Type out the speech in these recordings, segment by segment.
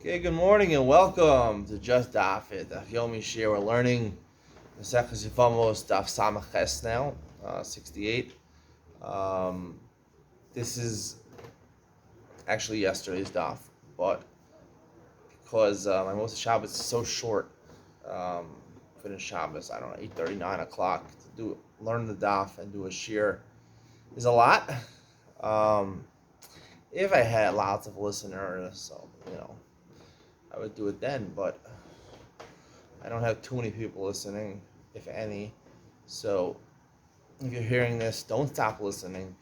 Okay, good morning and welcome to Just Daf It. Daf Yevamos here. We're learning the Yevamos Daf Samach now, 68. Um, this is actually yesterday's Daf, but because my most Shabbos is so short, finish Shabbos, I don't know, 8:30, 9 o'clock, to learn the Daf and do a shir is a lot. If I had lots of listeners, so, I would do it then, but I don't have too many people listening, if any. So if you're hearing this, don't stop listening.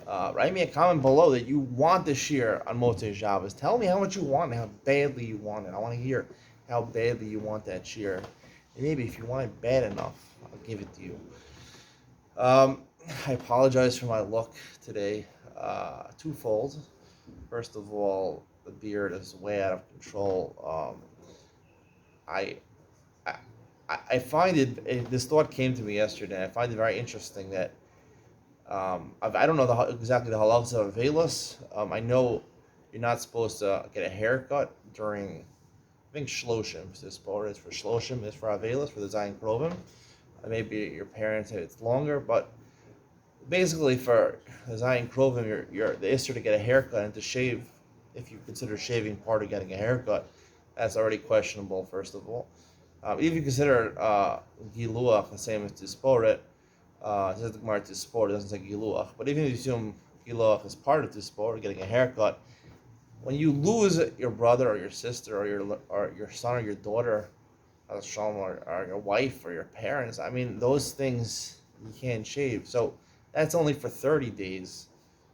Write me a comment below that you want this shir on Motzei Shabbos. Tell me how much you want it, how badly you want it. I want to hear how badly you want that shir. And maybe if you want it bad enough, I'll give it to you. I apologize for my look today. Twofold. First of all, the beard is way out of control. I find it. This thought came to me yesterday. I find it very interesting that I don't know exactly the halachas of Avelis. I know you're not supposed to get a haircut during, I think Shloshim. This part is for Shloshim, is for Avelis, for the Zayin Krovim. Maybe your parents said it's longer, but basically for the Zayin Krovim, you're the Isser to get a haircut and to shave. If you consider shaving part of getting a haircut, that's already questionable. First of all. If you consider Giluach the same as Tisporet, it says the Gemara Tisporet, it doesn't say Giluach. But even if you assume Giluach is part of Tisporet, getting a haircut, when you lose your brother or your sister or your son or your daughter, or your wife or your parents, I mean, those things you can't shave. So that's only for 30 days.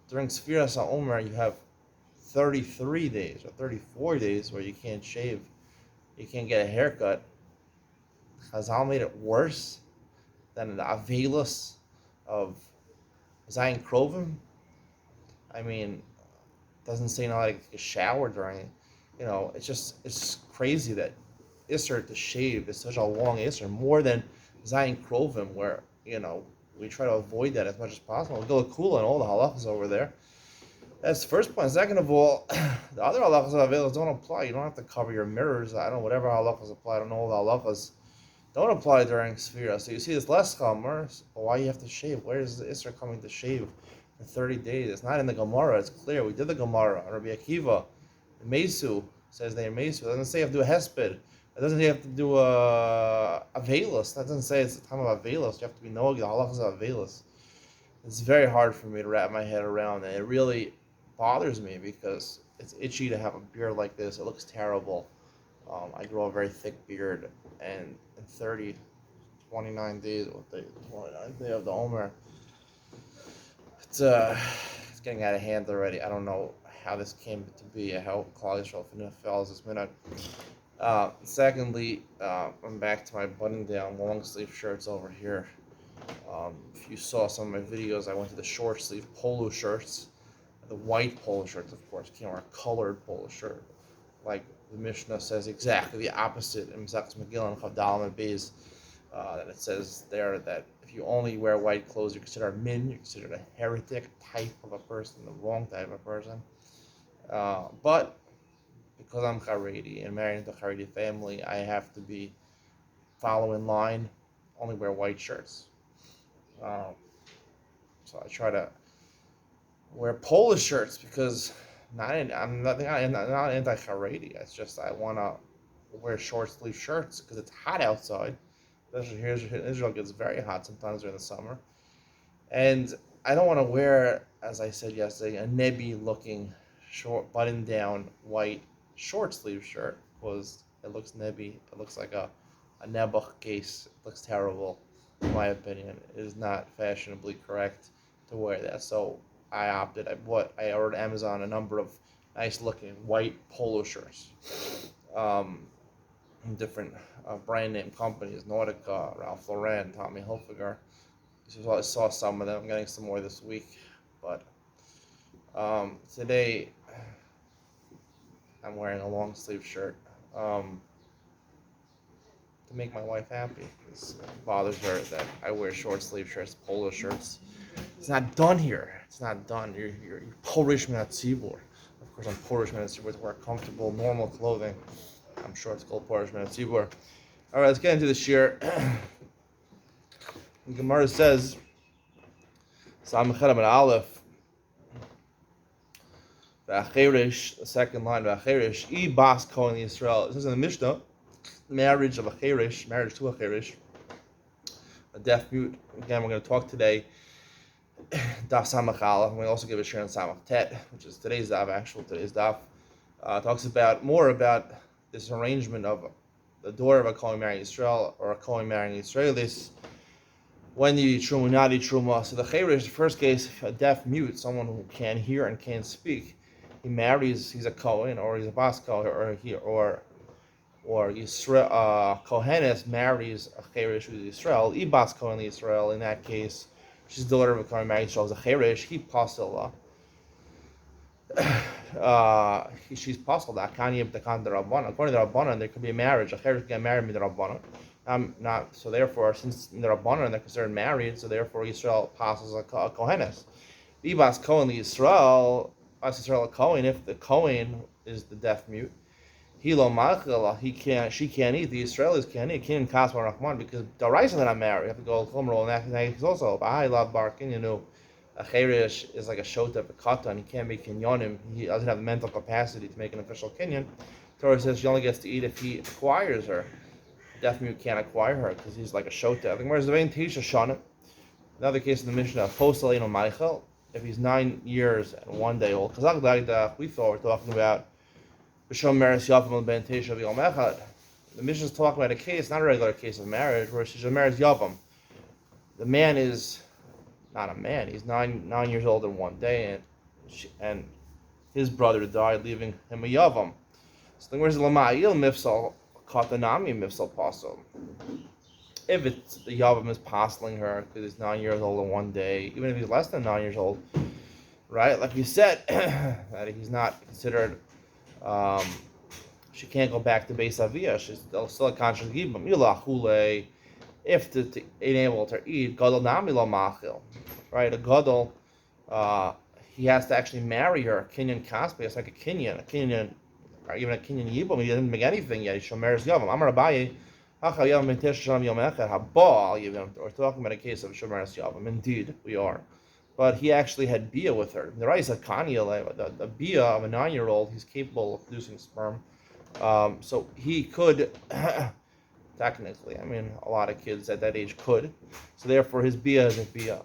During Sfiras HaOmer, you have 33 days or 34 days where you can't shave. You can't get a haircut. Chazal made it worse than the Avelis of Zayin Krovim. I mean, doesn't say not like a shower during, it's crazy that Isser to shave is such a long Isser, more than Zayin Krovim, where, we try to avoid that as much as possible. Go Kula and all the halachas over there. That's the first point. Second of all, the other halachas of Avelis don't apply. You don't have to cover your mirrors. I don't know, whatever halachas apply. I don't know all the halachas. Don't apply during Sfira. So you see this less chomer, why you have to shave? Where is the Isser coming to shave for 30 days? It's not in the Gemara. It's clear. We did the Gemara. Rabbi Akiva, Mesu, says they are Mesu. It doesn't say you have to do a hesped. It doesn't say you have to do a Avelis. That doesn't say it's the time of Avelis. You have to be knowing the halachas of Avelis. It's very hard for me to wrap my head around, and it really bothers me because it's itchy to have a beard like this. It looks terrible. I grow a very thick beard, and in 29 days, 29th day of the Omer, it's getting out of hand already. I don't know how this came to be, how Klal Yisrael fell this minute. Secondly, I'm back to my button-down long-sleeve shirts over here. If you saw some of my videos, I went to the short-sleeve polo shirts, the white polo shirts, of course. Can't wear a colored polo shirt, like the Mishnah says exactly the opposite in Mesachos Megillah and Chavdalim and Beis. That it says there that if you only wear white clothes, you're considered a min, you're considered a heretic type of a person, the wrong type of person. But because I'm Haredi and married into a Haredi family, I have to follow in line, only wear white shirts. So I try to wear polo shirts because I'm not anti-Haredi. It's just I want to wear short sleeve shirts because it's hot outside. Especially here in Israel, it gets very hot sometimes during the summer. And I don't want to wear, as I said yesterday, a Nebi looking short button down white short sleeve shirt because it looks Nebi. It looks like a Nebuch case. It looks terrible, in my opinion. It is not fashionably correct to wear that. So I ordered Amazon a number of nice looking white polo shirts. Different brand name companies, Nautica, Ralph Lauren, Tommy Hilfiger. So I saw some of them. I'm getting some more this week. But today I'm wearing a long sleeve shirt to make my wife happy. It bothers her that I wear short sleeve shirts, polo shirts. It's not done here. It's not done. You're Polish Tzibur. Of for some Polish men to wear comfortable, normal clothing. I'm sure it's called Polish men. All right, let's get into the shir. The Gemara says, Samachet Amid Aleph, V'acherish, the second line, V'acherish, Bas Kohen Yisrael. It says in the Mishnah, marriage to a cherish, a deaf mute. Again, we're going to talk today, Daf Samach Aleph, and we'll also give a share on Samach Tet, which is today's Daf. Talks more about this arrangement of the daughter of a Kohen marrying Israel or a Kohen marrying Israelis. When you eat truma, not eat truma. So the cherish, the first case, a deaf mute, someone who can't hear and can't speak, he marries, he's a Kohen or he's a Bas Kohen or Yisrael, Kohenes marries a cherish who's Israel. Ibas Kohen Israel. In that case, she's the daughter of a Kohen marrying Israel. Is a cherish. He pasel. She's pasel. Akani b'takan derabbanan. According to the Rabbanan, there could be a marriage. A cherish can marry me the Rabbanan. Not so. Therefore, since the Rabbanan they're considered married, so therefore Yisrael passes a Kohenes. Ibas Kohen Yisrael. As Yisrael a Kohen. If the Kohen is the deaf mute, he can't. She can't eat. The Israelis can't eat. Kinyan Kasma Rahman because the rice that I'm married. You have to go Chumrol, and that is also. I love barking. A cherish is like a shota of a katan. He can't make kinyanim. He doesn't have the mental capacity to make an official kinyan. Torah says she only gets to eat if he acquires her. Deaf mute can't acquire her because he's like a shota. I think whereas the vein Tisha Shana. Another case in the Mishnah, Postalino Michael, if he's 9 years and 1 day old. Because we thought we're talking about the Mishnah is talking about a case, not a regular case of marriage, where she's a marriage yavam. The man is not a man; he's 9 years old in 1 day, and his brother died, leaving him a yavam. So then, where's the lamayil mifsal katanami mifsal pasal? If it's the yavam is pasling her because he's 9 years old in 1 day, even if he's less than 9 years old, right? Like we said, that he's not considered. She can't go back to Beis Aviyah. She's still a conscious gibam. If to enable her to eat, gadol nami lo machil, right? A gadol, he has to actually marry her. Kinyan kaspe, it's like a kinyan, or even a kinyan yibam. He doesn't make anything yet. He shomer's yavam. Amar Abaye, hacha yavam ben tesh shalom yom echad habal yibam. We're talking about a case of shomer's yavam. Indeed, we are. But he actually had bia with her. The rice the bia of a 9-year-old, he's capable of producing sperm. So he could, technically, a lot of kids at that age could. So therefore, his bia is a bia.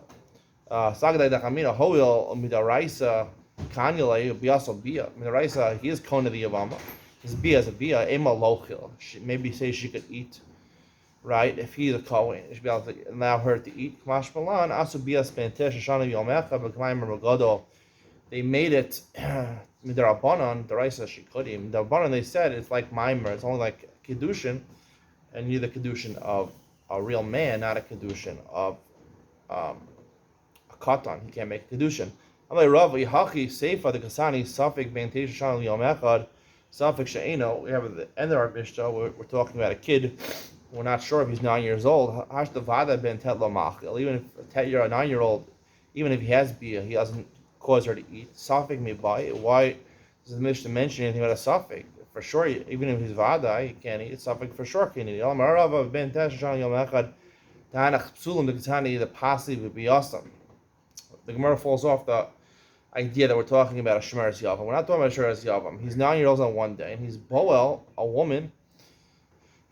Sagadai dachamina hoil midaraisa kanyale biaso bia. Midaraisa, he is kona the Yevamos. His bia is a bia. Ema lochil. Maybe say she could eat. Right, if he's a Kohen, he should be able to allow her to eat. They made it midrabanan. The rice she could eat. Midrabanan, they said it's like mimer. It's only like kedushin, and neither kedushin of a real man, not a kedushin of a katan. He can't make a kedushin. I'm like Rav Yihachi Seifa the Kasani Safik Ben Teisha Shanal Yom Echad Safik She'eno. We have at the end of our Mishnah. We're talking about a kid. We're not sure if he's 9 years old. Hashtavada ben tetla machil. Even if you're a 9-year-old, even if he has bia, he doesn't cause her to eat. Safik may buy. Why does the Mishnah mention anything about a safik? For sure, even if he's vada, he can't eat. Safik for sure can't eat. Ben teshan yom echad tanach psulim the the passive would be awesome. The Gemara falls off the idea that we're talking about a shemeres yavam. We're not talking about a shemeres yavam. He's 9 years old on 1 day, and he's boel, a woman.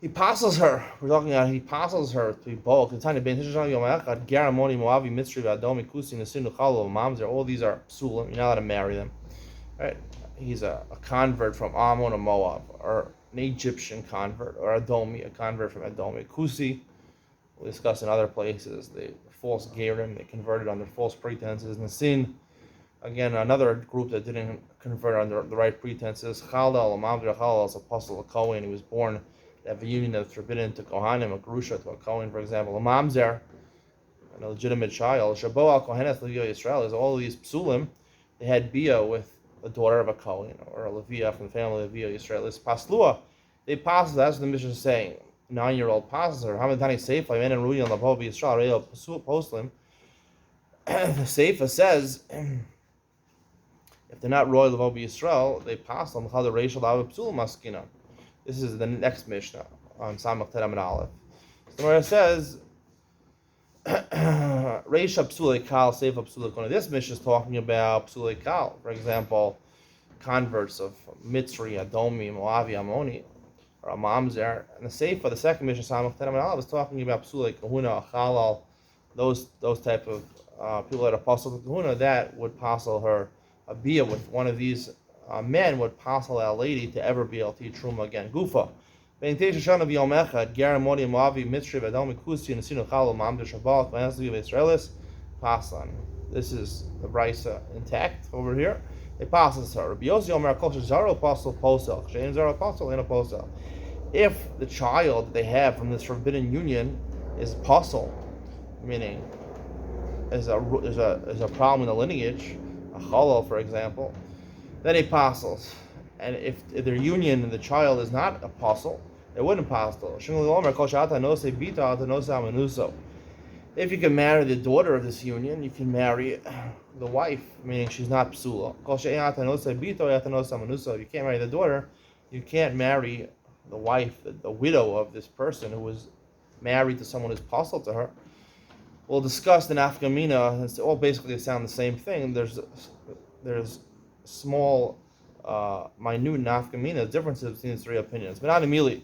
He passes her. We're talking about he passes her to be bold. All these are psulim. You're not allowed to marry them. Right? He's a convert from Ammon or Moab, or an Egyptian convert, or Adomi, a convert from Adomi. Kusi, we'll discuss in other places. The false gerim, they converted under false pretenses. Nasin, again, another group that didn't convert under the right pretenses. Chaldal, Mamdra Chaldal is apostle of Kohen. He was born. They have a union that's forbidden to Kohanim, a Grusha to a Kohen, for example. A Mamzer, an illegitimate child. Shabo al Kohenes Leviya Yisrael is all of these psulim. They had bia with the daughter of a Kohen or a Leviya from the family of Leviya Yisrael. It's paslua. They pass. That's what the Mishnah is saying. 9-year-old passes her. Hamadani Seifa, men and Rudy on the Pov Yisrael, poslim. The Seifa says, if they're not royal of Yisrael, they pass them. This is the next Mishnah on Samach Ted Amud Aleph. So where it says, Reisha Psulei Kal, Seifa Psulei Kona. This Mishnah is talking about Psulei Kal. For example, converts of Mitzri, Adomi, Moavi, Ammoni, or a Mamzer. And the Seifa, the second Mishnah, Samach Ted Amud Aleph, is talking about Psulei Kahuna, Chalal, those type of people that are apostle to Kahuna, that would passel her a bia with one of these men would passel a lady to ever be able to eat truma again. Gufa. This is the brisa intact over here. It passes her. If the child they have from this forbidden union is apostle, meaning is a problem in the lineage, a chalal, for example, then apostles. And if their union and the child is not apostle, it wouldn't apostle. If you can marry the daughter of this union, you can marry the wife, meaning she's not psula. If you can't marry the daughter, you can't marry the wife, the widow of this person who was married to someone who's apostle to her. We'll discuss the nafkamina. It's all basically sound the same thing. There's small, minute nafkamina differences between the three opinions, but not immediately.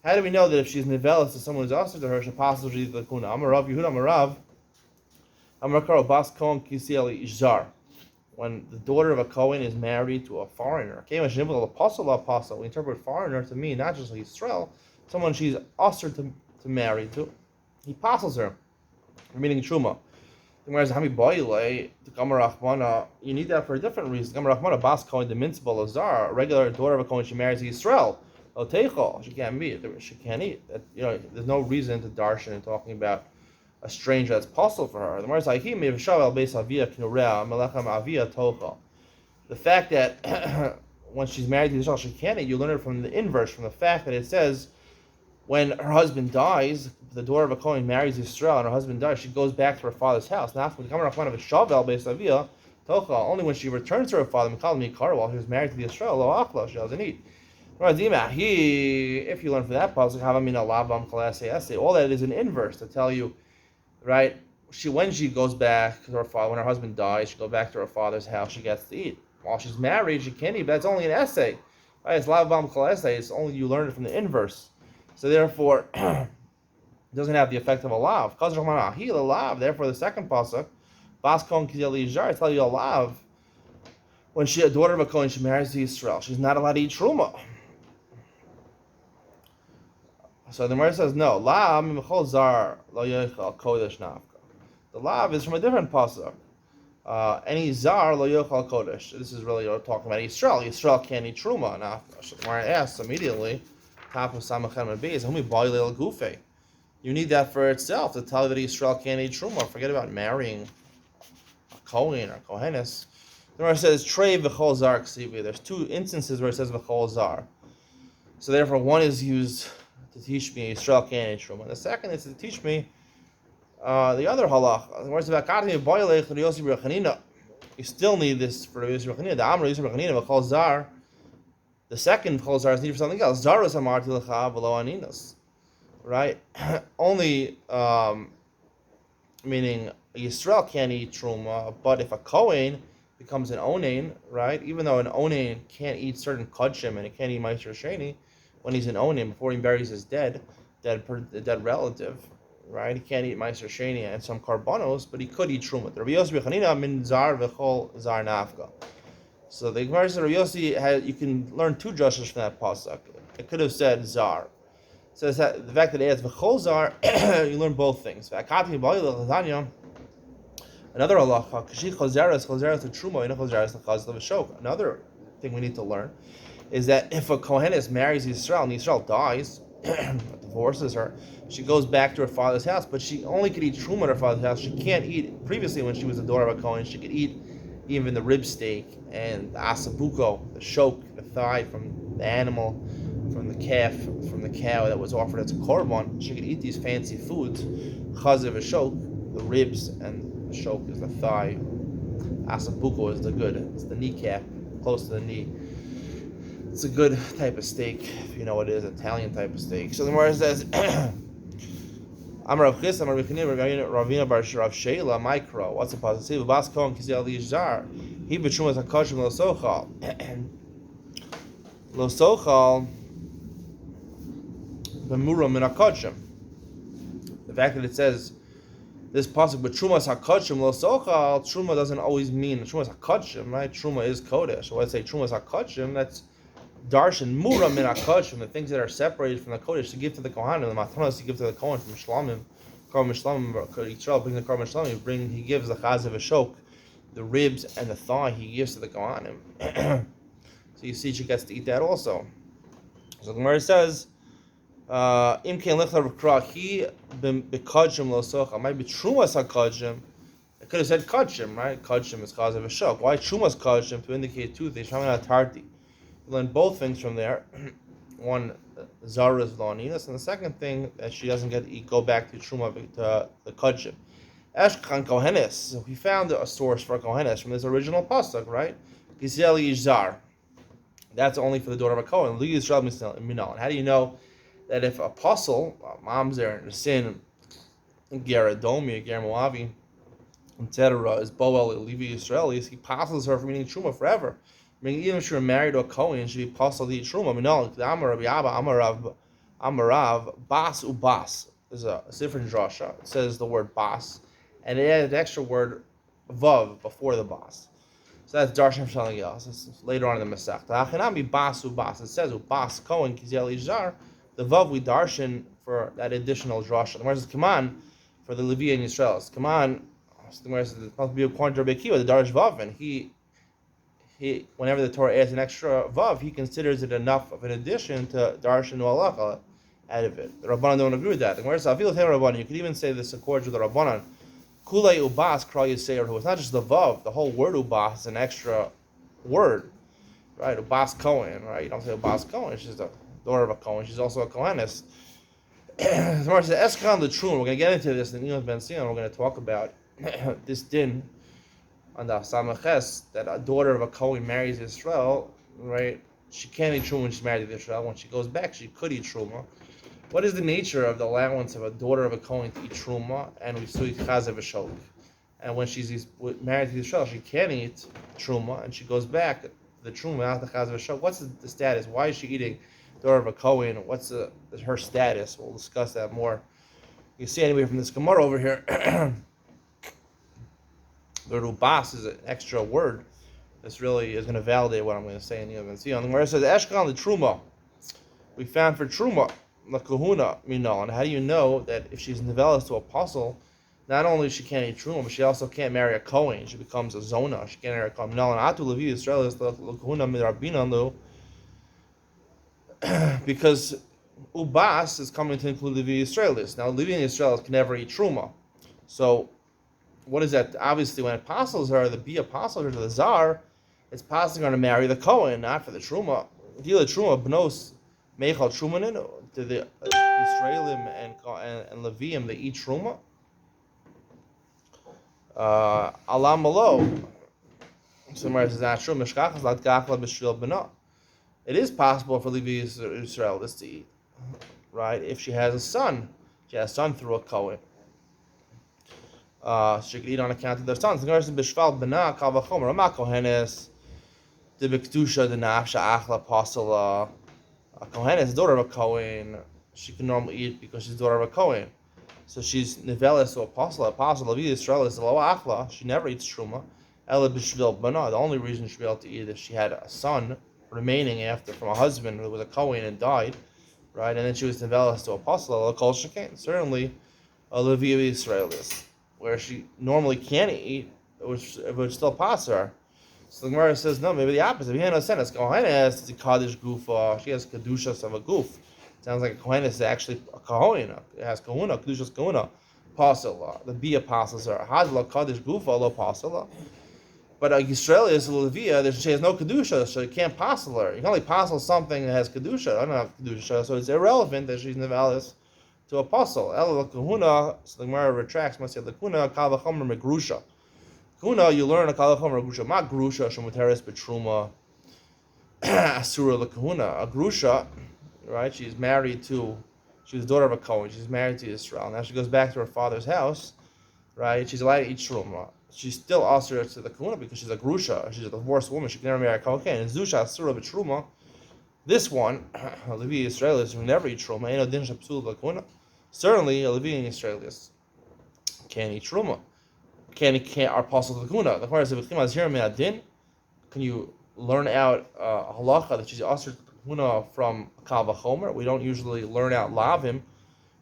How do we know that if she's nivelis to someone who's also to her, she passes the kuna? Amarav Yehuda Amarav Amarakaro Bas Kohen Kisieli Izar. When the daughter of a Kohen is married to a foreigner, we interpret foreigner to mean not just Yisrael, someone she's ushered to marry to. He passes her, meaning truma. Whereas you need that for a different reason. Bas Kohen the mitzvah Azar, a regular daughter of a Kohen, she marries Yisrael. She can't eat. She can't eat. There's no reason to darshan and talking about a stranger that's possible for her. The fact that when she's married to Yisrael, she can't eat, you learn it from the inverse, from the fact that it says when her husband dies, the daughter of a Kohen marries Yisrael, and her husband dies, she goes back to her father's house. Now, only when she returns to her father, while she was married to the Yisrael, she doesn't eat. If you learn from that pasuk, all that is an inverse to tell you, right? When she goes back to her father, when her husband dies, she goes back to her father's house, she gets to eat. While she's married, she can't eat. But that's only an essay, right? It's lavam kol essay. It's only you learn it from the inverse. So therefore, it doesn't have the effect of a lav. Therefore, the second pasuk, bas kohen kizeli jar, tell you a lav. When a daughter of a kohen, she marries to Yisrael, she's not allowed to eat truma. So the Gemara says no. Lav mimchol zar lo yochal kodesh nafka. The lav is from a different pasuk. Any zar lo yochal kodesh. This is really talking about Yisrael. Yisrael can't eat truma nafka. So the Gemara asks immediately, top of Samachem and Beis, humi boilel gufe. You need that for itself to tell you that Yisrael can't eat truma. Forget about marrying a kohen or kohenes. The Gemara says trei v'chol zar ksivi. There's two instances where it says v'chol zar. So therefore, one is used to teach me Yisrael can't eat truma. The second is to teach me the other halach. You still need this for Yosef Rechanina. The Amr Yosef Rechanina v'chol zar. The second v'chol zar is needed for something else. Zarus amarti lecha v'lo aninas. Right? Only meaning Yisrael can't eat truma, but if a Kohen becomes an onain, right? Even though an onain can't eat certain kodshim and it can't eat meiser sheni, when he's an onain, before he buries his dead relative, right? He can't eat meiser sheni and some karbanos, but he could eat truma. Rabbi Yossi B'chanina min zar v'chol zar nafka. So the Gemara says Rabbi Yossi you can learn two drushes from that pasuk. It could have said zar. So that the fact that it adds v'chol zar, you learn both things. Another halacha, k'shi chozeres to truma, ina chozeres l'chazda v'shok. Another thing we need to learn is that if a kohenes marries Yisrael and Yisrael dies, divorces her, she goes back to her father's house, but she only could eat truma at her father's house. She can't eat, previously when she was the daughter of a kohen, she could eat even the rib steak and the asabuko, the shok, the thigh from the animal, from the calf, from the cow that was offered as a korban. She could eat these fancy foods, chazav v'shok, the ribs, and the shok is the thigh, asabuco is the good. It's the kneecap, close to the knee. It's a good type of steak, if you know what it is, Italian type of steak. So the Gemara says, Amar Rav Chis, Amar Ravina Bar Rav Sheila, Micro. What's the positive? Bas Kohen Kizel Yizar. He betrumas hakashim lo sochal. Lo sochal b'mura min hakashim. The fact that it says this pasuk betrumas hakashim lo sochal, truma doesn't always mean trumas hakashim, right? Truma is kodesh. So when I say trumas hakashim, that's darshan mura min hakashim, the things that are separated from the kodesh to give to the kohanim, the matanas to give to the kohen from shlamim, korban shlamim, Yisrael bring the korban shlamim, he gives the chazav v'shok, the ribs and the thigh he gives to the kohanim. So you see she gets to eat that also. So the Gemara says, Im kein lichlar v'krahi b'kadshim lo socha. Might be trumas hakadshim. It could have said kadshim, right? Kadshim is chazav v'shok. Why trumas kadshim? To indicate two things. Shamina tarti. You learn both things from there. One, Zara's law-ninus, and the second thing that she doesn't get to eat, go back to Truma, to the Kudshim. Eshkan Kohenes. So we found a source for Kohenes from this original pasuk, right? Gisel Yizar. That's only for the daughter of a Kohen. Li Yisrael Minal. And how do you know that if a apostle, mom's there, in sin, Geradomi, Geramoavi, etc., is Boel Levi Yisraelis, he apostles her from eating Truma forever. I mean, even if she were married to a Kohen, she'd be apostle to eat Truma. Amarav, Bas Ubas. There's a different drasha. It says the word Bas, and it added an extra word Vav before the Bas. So that's Darshan for something else. It's later on in the Masech. Hachanami Bas Ubas. It says Ubas Kohen Kizel Yizar. The Vav we darshan for that additional drasha. The Gemara says, come on, for the Levi and Yisrael. Come on. So the Gemara says, it must be according to Rabbi Akiva, the Darsh Vav, and he, whenever the Torah adds an extra vav, he considers it enough of an addition to darshan halacha out of it. The Rabbanan don't agree with that. The Gemara says, you could even say this accords with the Rabbanan. Kulei ubas kral yiseir. It's not just the vav. The whole word ubas is an extra word, right? Ubas Kohen, right? You don't say ubas Kohen. She's the daughter of a Kohen. She's also a Kohenis. The Gemara says, Eskhan the Trun. We're going to get into this in Yom Ben Sion. We're going to talk about this din on the Samaches, that a daughter of a Kohen marries Israel, right? She can't eat Truma when she's married to Israel. When she goes back, she could eat Truma. What is the nature of the allowance of a daughter of a Kohen to eat Truma, and we still eat Chazav V'Shok? And when she's married to Israel, she can't eat Truma, and she goes back to the Truma after Chazav V'Shok. What's the status? Why is she eating daughter of a Kohen? What's her status? We'll discuss that more. You see anyway from this Gemara over here. The Rubas is an extra word. This really is going to validate what I'm going to say in Yom Ben Sion. The Gemara says, Eshkan the Truma. We found for Truma, the Kahuna, Minal. And how do you know that if she's nevelas to apostle, not only she can't eat Truma, but she also can't marry a Kohen. She becomes a Zona. She can't marry a Kohen. Minal. And Atu Levi Yisrael is the Kahuna Midrabinanu. Because Ubas is coming to include Levi Yisraelis. Now, Levi Yisraelis can never eat Truma. So, what is that? Obviously, when apostles are the apostles are to the Tsar, it's possible going to marry the Kohen, not for the Truma. Deal the Truma bnos meichal Trumanin to the Israelim and Leviim they eat Truma. Alam malo. Somewhere says not true. Mishkachas lat gachla b'shvil b'na. It is possible for Levi Yisrael this to eat, right? If she has a son, she has a son through a Kohen. She could eat on account of their sons. The Gemara says, "B'shval b'na kal v'chomer Rama kohenes de b'kedusha de nafsha achla pasala." A kohenes, daughter of a Kohen, she can normally eat because she's daughter of a Kohen. So she's nevelas to apostle. Apostle Levi Yisrael is lo achla. She never eats truma. Ela b'shvil b'na. The only reason she'd be able to eat is if she had a son remaining after from a husband who was a Kohen and died, right? And then she was nevelas to apostle. Ela kol shekain. Certainly, a Levi Yisrael is, where she normally can't eat, it would still pass her. So the Gemara says, no, maybe the opposite. If you have no sense, Kohenes is a Kaddish Gufa. She has Kedushas of a goof. Sounds like a Kohenes is actually a Kohen. It has Kahuna, Kedushas Kahuna. Pasala. The B apostles are Hadla Kaddish Gufa, lo Pasala. But Yisrael is a Levia, she has no Kedusha, so you can't pasal her. You can only pasal something that has Kedusha. I don't have Kedusha, so it's irrelevant that she's nevalis to apostle. El Kahuna, so the Gemara retracts, must say Lakuna, Kal V'chomer Megrusha. Kuna, you learn a kalachomer grusha, ma grusha shemuteres betruma asura lekahuna. A grusha, right? She was the daughter of a Kohen. She's married to Israel. Now she goes back to her father's house, right? She's allowed to eat truma. She's still asura to the kahuna because she's a grusha. She's a divorced woman. She can never marry a Kohen. And zusha asura betruma. This one, a Levi Israelis who never eat truma, ain't no din shapsul lekahuna. Certainly, a Levi Israelis can't eat truma. Can't are possible to the kahuna. The question is, if din, can you learn out halacha that she's asur kahuna from kal vachomer? We don't usually learn out lavim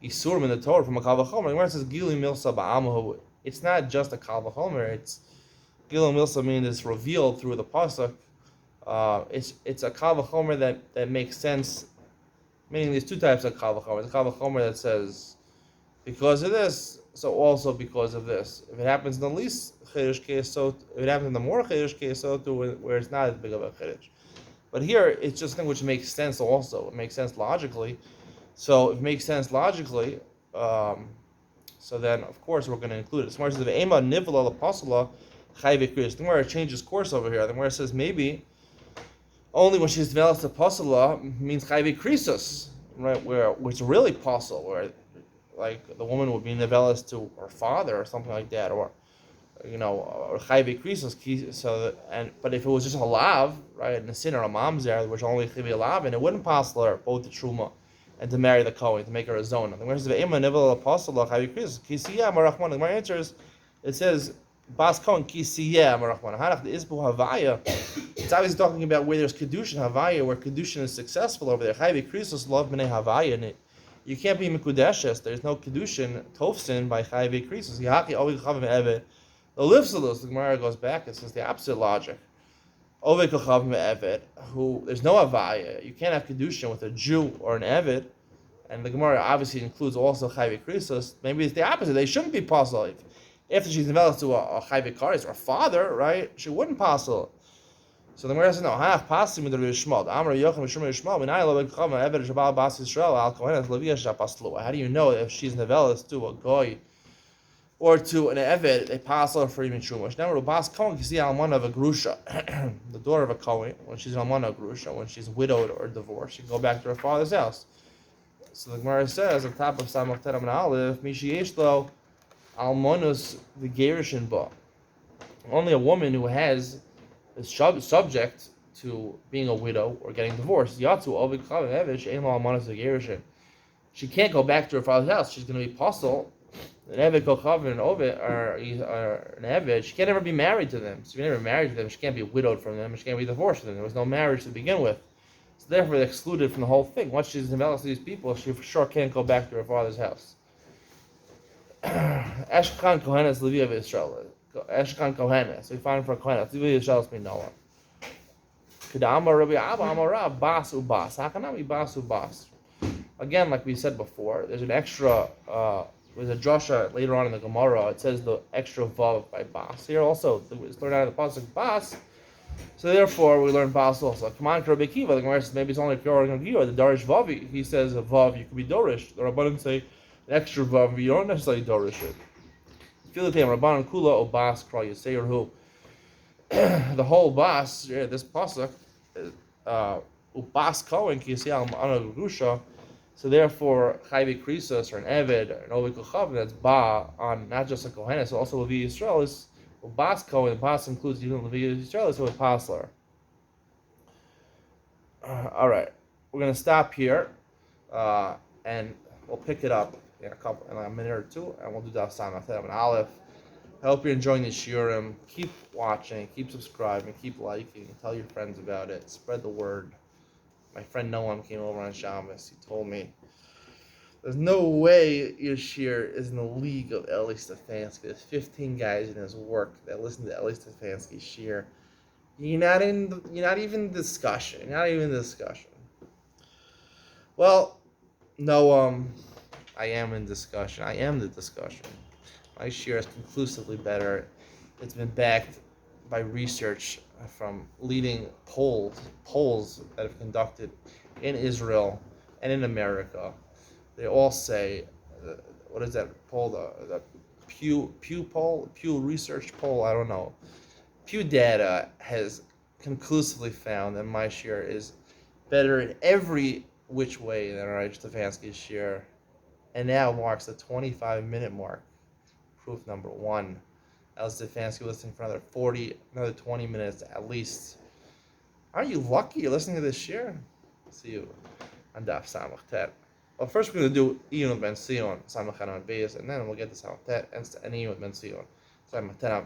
isurim in the Torah from a kal vachomer. The Gemara says gili milsa ba'amahu. It's not just a kal vachomer. It's gili milsa means it's revealed through the pasuk. It's a kal vachomer that makes sense. Meaning there's two types of kal vachomer. There's a kal vachomer that says because of this, so also because of this. If it happens in the least chiddush case, so if it happens in the more chiddush case, so too where it's not as big of a chiddush. But here it's just something which makes sense. Also, it makes sense logically. So if it makes sense logically, so then of course we're going to include it. Smart says the ema nivla lapasala chayve krius. The Gemara changes course over here. The Gemara says maybe only when she's developed a pasala means chayve krisus, right? Which really pasul, where like the woman would be nevelas to her father or something like that, or or chayve krisus. So but if it was just a lav, right, and a sin or a mamzer, which only chayve lav, and it wouldn't pasul her both the truma and to marry the Kohen, to make her a zona. The Gemara says, "Ve'ema nevel apostol chayve krisus kisiyah marachman." The Gemara answers, it says, "Bas Kohen kisiyah marachman." Hanach the isbu havaya. It's obviously talking about where there's kedushin havaya, where kedushin is successful over there. Chayve krisus love b'nei havaya, and you can't be mekudeshes. There's no kedushin tofsin by chayve krisus. Yahaki ovik chavim evet. The lifsalus. The Gemara goes back and says the opposite logic. Ovik chavim evet, who there's no havaya. You can't have kedushin with a Jew or an evet, and the Gemara obviously includes also chayve krisus. Maybe it's the opposite. They shouldn't be pasul. After she's developed to a chayve kares or a father, right? She wouldn't pasul. So the Gemara says, no, half pasim with the Rishmal. Amar Yocham Mishum Rishmal. Minay Lovek Chama Evet Shabal Bas Yisrael Al Kohenes Levia Shapaslu. How do you know if she's nevelas to a goy or to an Evet, they pass her for even Shumash? Now, Bas Kohen can see Almana of a Grusha, the daughter of a Kohen, when she's Almana of Grusha, when she's widowed or divorced, she can go back to her father's house. So the Gemara says, on top of Samach Teram and Aleph, Mishi Yeshlo Almonus the Gerishin Ba. Only a woman who is subject to being a widow or getting divorced. Yatsu Ovik Chavim Evish Ein Lo Almonus the Gerishin. She can't go back to her father's house. She's going to be pasul. An Eved Kochavin and Ovid or an Eved, she can't ever be married to them. So if you're never married to them, she can't be widowed from them, she can't be divorced from them. There was no marriage to begin with. So therefore, they're excluded from the whole thing. Once she's developed these people, she for sure can't go back to her father's house. Eshkan Kohenes Levi of Israel. Eshkan Kohenes. So we find for Kohenes. Levi of Israel is Noah. Kedama Rabbi Abba Amara Bas Ubas. How can I be Bas Ubas? Again, like we said before, there's an extra. There's a drasha later on in the Gemara. It says the extra vav by Bas. Here also, it's learned out of the pasuk Bas. So therefore, we learn Bas also. Come on, Rabbi Kiva. The Gemara says maybe it's only pure Rabbi Kiva. The Darish Vavi. He says a vav you could be dorish. The Rabbanim say an extra vav you don't necessarily dorish it. Feel the name Rabbanim Kula o Bas Kral Yisei or who. The whole Bas, this pasuk, Ubas Kohen Kisei Al Ma'ana Grusha. So therefore, chayve krisus or an eved or an ovik kochav, that's ba on not just a kohenes, so also Levi Yisrael is bas kohen. The bas includes even Levi Yisrael, so it's pasler. All right, we're gonna stop here, and we'll pick it up in a minute or two, and we'll do Daf Samach and Aleph. I hope you're enjoying the shiurim. Keep watching, keep subscribing, keep liking, tell your friends about it, spread the word. My friend Noam came over on Shabbos. He told me, there's no way your shiur is in the league of Eli Stefanski. There's 15 guys in his work that listen to Eli Stefanski's shiur. You're not even discussion. You're not even discussion. Well, no, I am in discussion. I am the discussion. My shiur is conclusively better. It's been backed by research from leading polls that have conducted in Israel and in America. They all say, what is that poll? The Pew Research poll, I don't know. Pew data has conclusively found that my share is better in every which way than Raj Stefanski's share, and now marks the 25-minute mark. Proof number one. El Stefanski listening for another 20 minutes at least. Aren't you lucky you're listening to this share? See you on Daf Samach. Well, first we're going to do Ian with Ben Sion, Samachan on base, and then we'll get to Samach and Ian with Ben Sion. Samach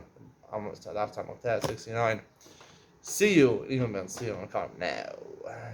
almost Daf Samach 69. See you, Ian with Ben Sion. Come now.